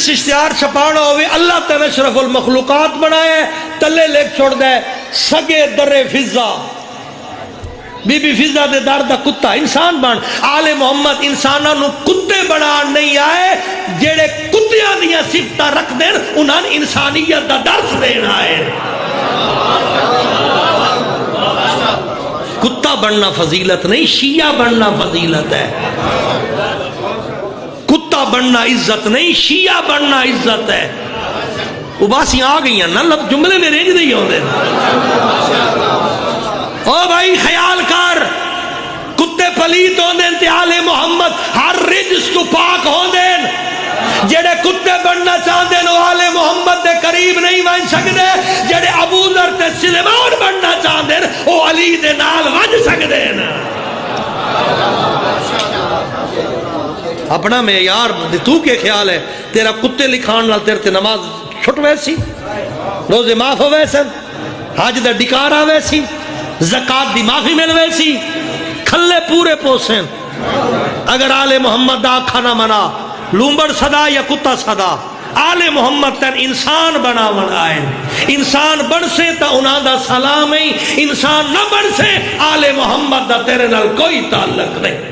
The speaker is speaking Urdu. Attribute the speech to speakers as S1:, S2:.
S1: جس اشتہار چھپانا ہوئے اللہ تعالی اشرف المخلوقات بنائے تلے لکھ چھوڑ دے سگے در فضا بی بی فضا دے در دا کتا انسان بن آل محمد انساناں نو کتے بنا نہیں آئے جیڑے کتیاں دیا صفتہ رکھ دیں انہاں انسانیت دا درس دینا آئے کتا بننا فضیلت نہیں شیعہ بننا فضیلت ہے کتا بننا عزت نہیں شیعہ بننا عزت ہے اباسیاں آ گئی ہیں نا لب جملے میں رینج نہیں ہوندے او بھائی خیال کر کتے پلیت ہوندے تے آل محمد ہر رجس تو پاک ہوندے جڑے کتے بننا چاہتے ہیں وہ آل محمد دے قریب نہیں بن سکتے جڑے ابو ذر تے سلیمان بننا چاہتے ہیں وہ علی دے نال بن سکتے ہیں اپنا معیار تو کے خیال ہے تیرا کتے لکھان نال تیرے تے نماز چھٹ ویسی روزے معاف ہو ویسن حج دا ڈکار آ ویسی زکات دی معافی مل ویسی کھلے پورے پوسیں اگر آل محمد دا کھانا منا لومبڑ صدا یا کتا صدا آل محمد تن انسان بنا آئے انسان بن سے تا انہاں دا سلام ہی انسان نہ بن سے آل محمد دا تیرے نال کوئی تعلق نہیں